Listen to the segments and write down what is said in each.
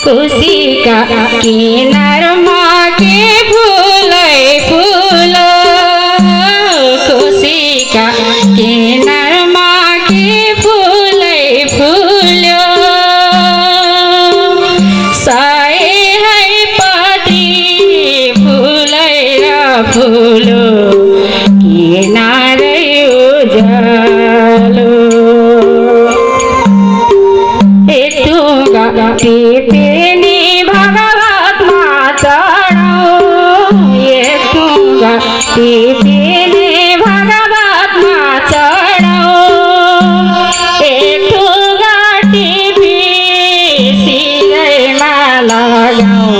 खुसीका किनारमा के फुलै फुल खुसीका किनारमा के फुलै फुल्यो सय है पति फुलै र फुलो किनारै उज्यालो टिपेनी भगवतमा चढाऊ टिपेनी भगवतमा चढाऊ टिपी सिरैमा लगाऊ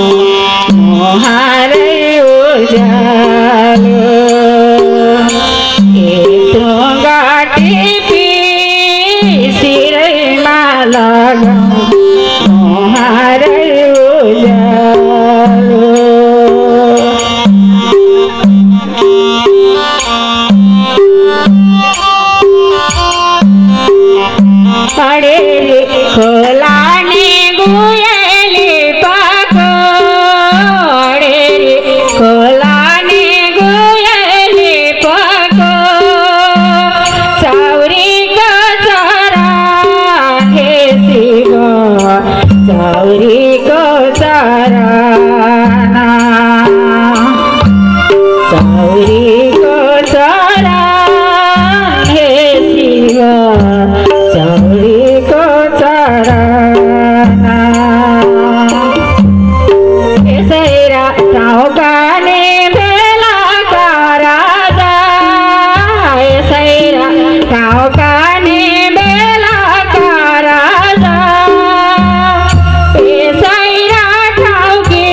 मुहारै उज्यालो टिपी सिरैमा लगाऊ अडेरी खोलाने गुयली पाको अडेरी खोलाने गुयली पाको चौरीको चरा हे शिव चौरीको चराना चौरीको चरा हे शिव चौरीको चराना यसै ठाउँका नि बेलाका राजा यसै ठाउँका नि बेलाका राजा यसै ठाउँकी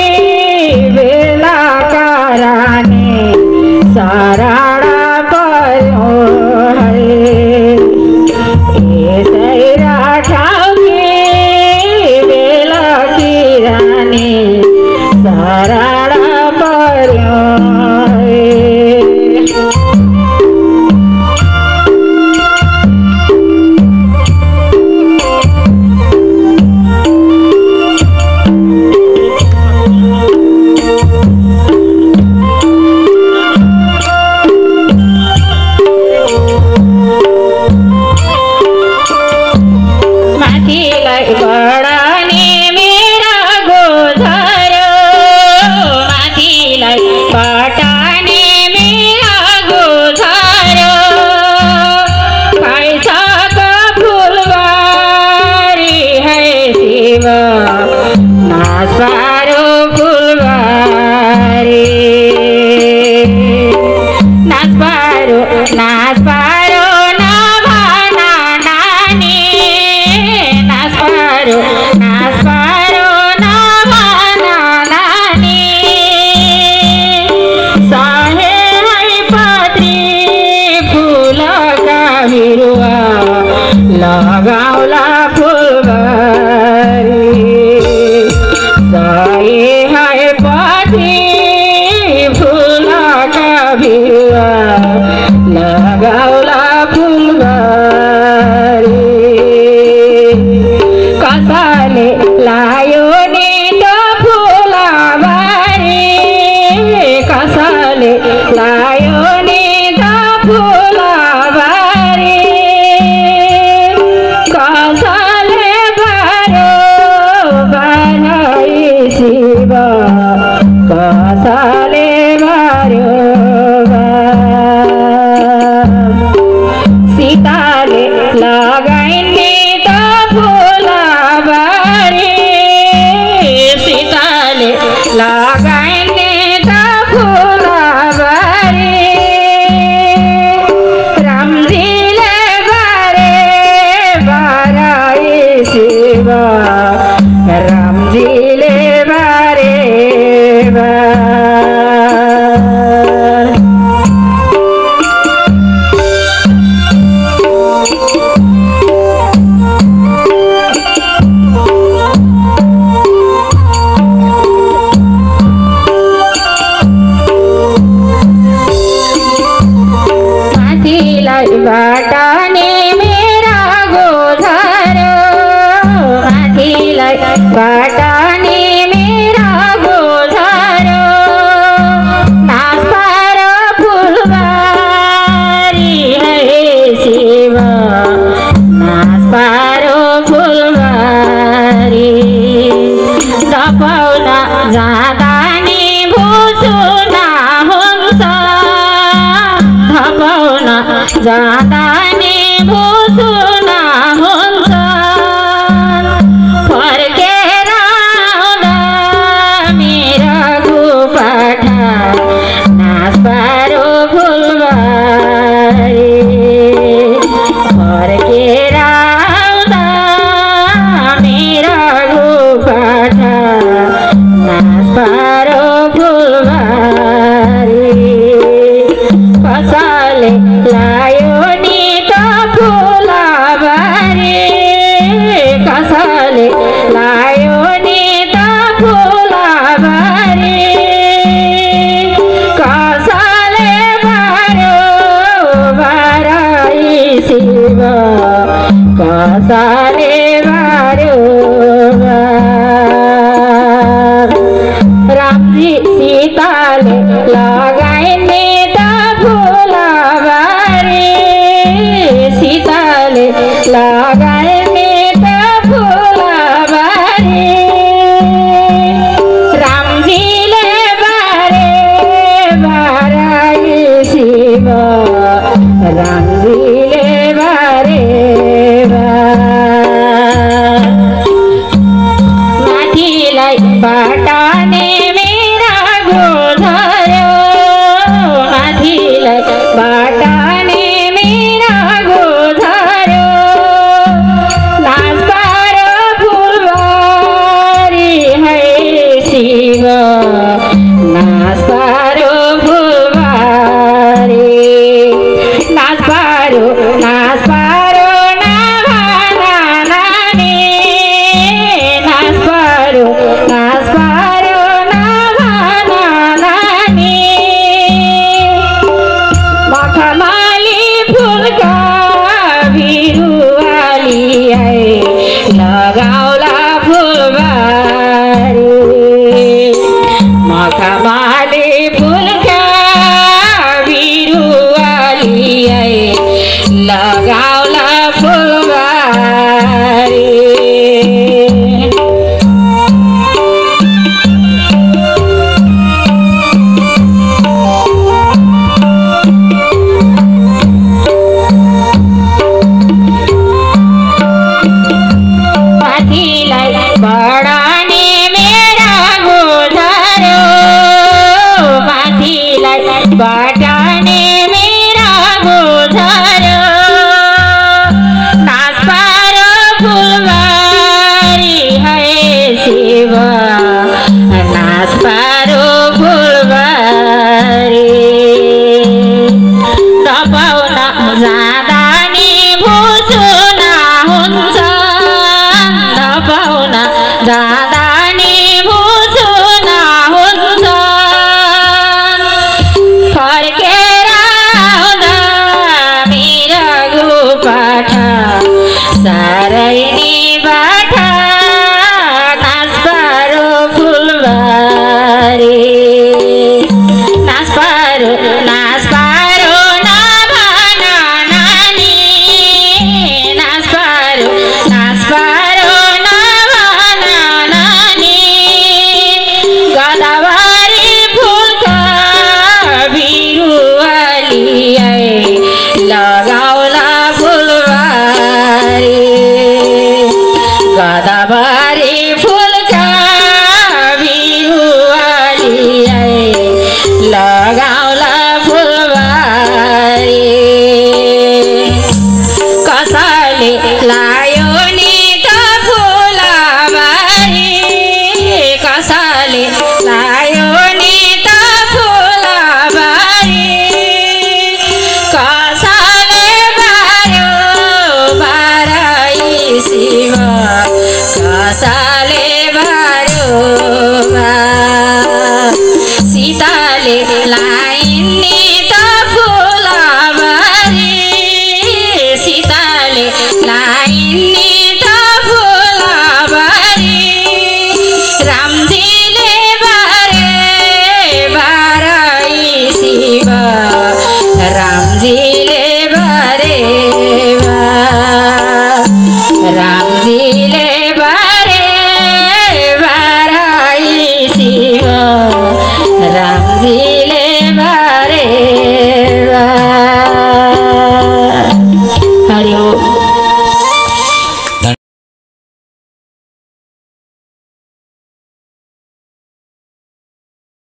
बेलाका रानी शरणा पर्यो शरणा पर्यो माथिलाई बढानी मेरा गोझरो माथिलाई बढानी मेरा गोझरो पैसाको फुलबारी है शिव नाच पारो फुलबारी नाच पारो नभना नानी नाच पारो नभना नानी सहे है पत्री फुलका बिरुवा लगाउला फुलबारी सहे है पत्री फुलका बिरुवा लगाउला फुलबारी कसले लायो नि त फुलबारी कसले लायो नि त फुलबारी कसले गर्यो बनाई शिव कसले गर्यो सीताले लगाइने त फुलबारी सीताले लगाइने त फुलबारी रामजीले गरे बराई शिव रामजीले गरे बाटाने मेरा गोझरो माथिलाई बाटाने रे नपाउन जाँदा नि भुसुना हुन्छ नपाउन जाँदा नि भुसुना हुन्छ फर्केर आउँदा मेरा गुपाठा नाच पारो फुलबारी फर्केर आउँदा मेरा गुपाठा नाच पारो फुलबारी कसले लायो नि त फुलबारी कसले लायो नि त फुलबारी कसले बारो बाराई शिव कसले बारो रामजी सीताले लगाइने त फुलबारी सीताले लगाइने त फुलबारी रामजीले बारे बाराई शिव रामजीले बारे माथिलाई बाटाने मेरा गोधर्यो माथिलाई बाटाने मेरा गोधर्यो नाच पारो फुलबारी है शिव नाच पारो फुलबारी नाच पारो नभना नानी नाच पारो नभना नानी मखमली फुलका बिरुवाली है लगाउला फुलबारी मखमली फुलका बिरुवाली है लगाउला फुलबारी माथिलाई बढाने मेरा गोधर्यो माथिलाई बढाने मेरा गोधर्यो नाच पारो फुलबारी है शिव नाच पारो फुलबारी नपाउन जाँदा नि भुसुना हुन्छ नपाउन जाँदा नि भुसुना हुन्छ फर्केर आउँदा मेरा गुपाठा साह्रै नि बाठा नाच पारो फुलबारी नाच पारो नभना नानी नाच पारो नभना नानी गदावारी फुलका बिरुवाली है लगाउला फुलबारी गदावारी फुलका बिरुवाली है लगाउला फुलबारी कसले लायो नि त फुलबारी कसले लायो नि त फुलबारी कसले बारो बाराई शिव कसले बारो सीताले लाइने त फुलबारी सीताले लाइने